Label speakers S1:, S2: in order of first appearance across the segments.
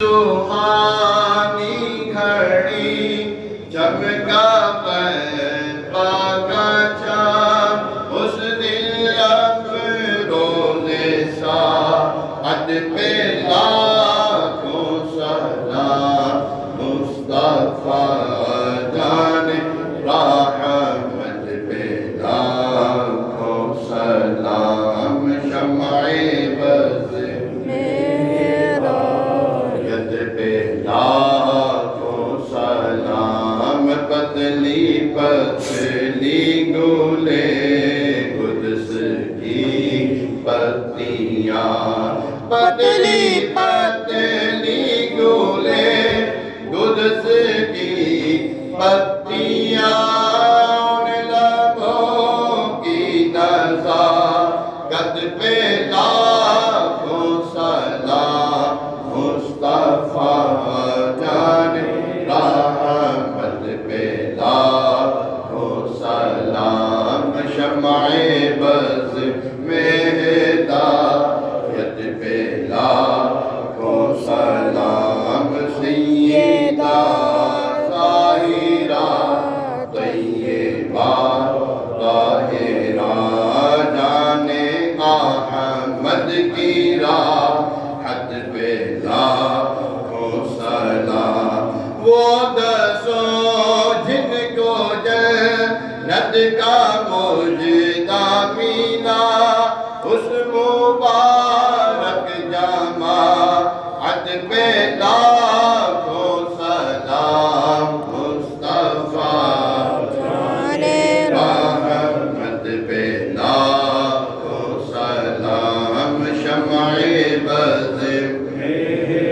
S1: سہانی گھڑی چمکا پیپا کا چاند اس دن افروز ساعت پہ لاکھوں سلام مصطفیٰ جان رحمت پہ لاکھوں سلام شمع بز لاکھوں سلام پتلی پتلی گلے قدس کی پتیاں پتلی پتلی گلے قدس کی پتیاں ان لبوں کی نزاکت پہ لاکھوں سلام مصطفیٰ جان رحمت پہ لاکھوں سلام شمع بز میں ہدایت پہ لاکھوں سلام سیدہ ظاہرہ طیبہ طاہرہ جان احمد کی راحت پہ لاکھوں سلام وہ دسوں جن کو جنت کا مجدہ ملا اس مبارک جماعت پہ لاکھوں سلام مصطفیٰ جان رحمت پہ لاکھوں سلام شمع بز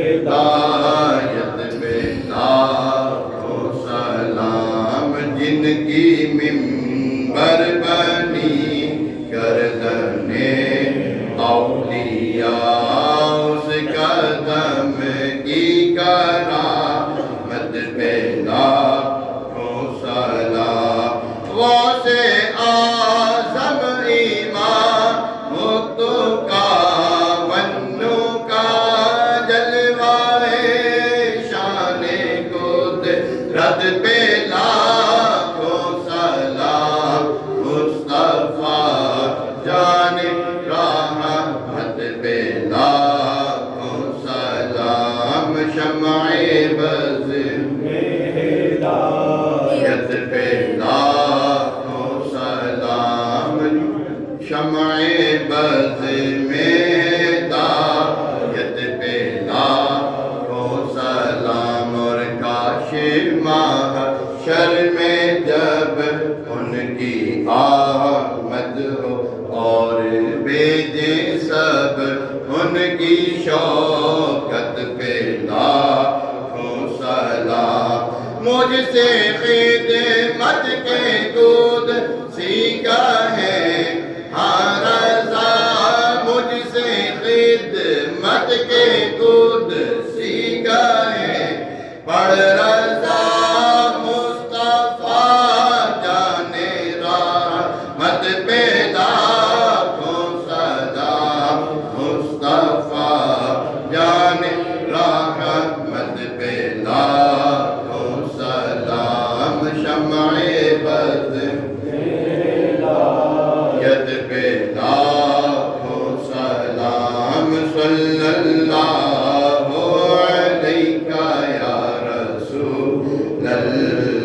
S1: ہدایت پہ لاکھوں سلام جن کی منبر بنی گردن اولیاء اس قدم کی کرامت پہ لاکھوں سلام غوث اعظم امام مصطفیٰ رد پہ لاکھوں سلام مصطفیٰ جان رحمت پہ لاکھوں سلام شمع بز ہدایت پہ لاکھوں سلام شمع بز میں ہدایت پہ لاکھوں سلام اور کاش محشر میں جب ان کی آمد ہو اور بھیجے سب ان کی شوکت پہ لاکھوں سلام مجھ سے خدمت کے دودھ سیکھا ہے ہاں رضا مجھ سے خدمت کے دودھ سیکھا ہے پڑھ رضا مصطفیٰ جان رحمت پہ لاکھوں سلام مصطفیٰ جان رحمت پہ لاکھوں سلام شمع بز ہدایت پہ لاکھوں سلام صلی اللہ علیہ یا رسول اللہ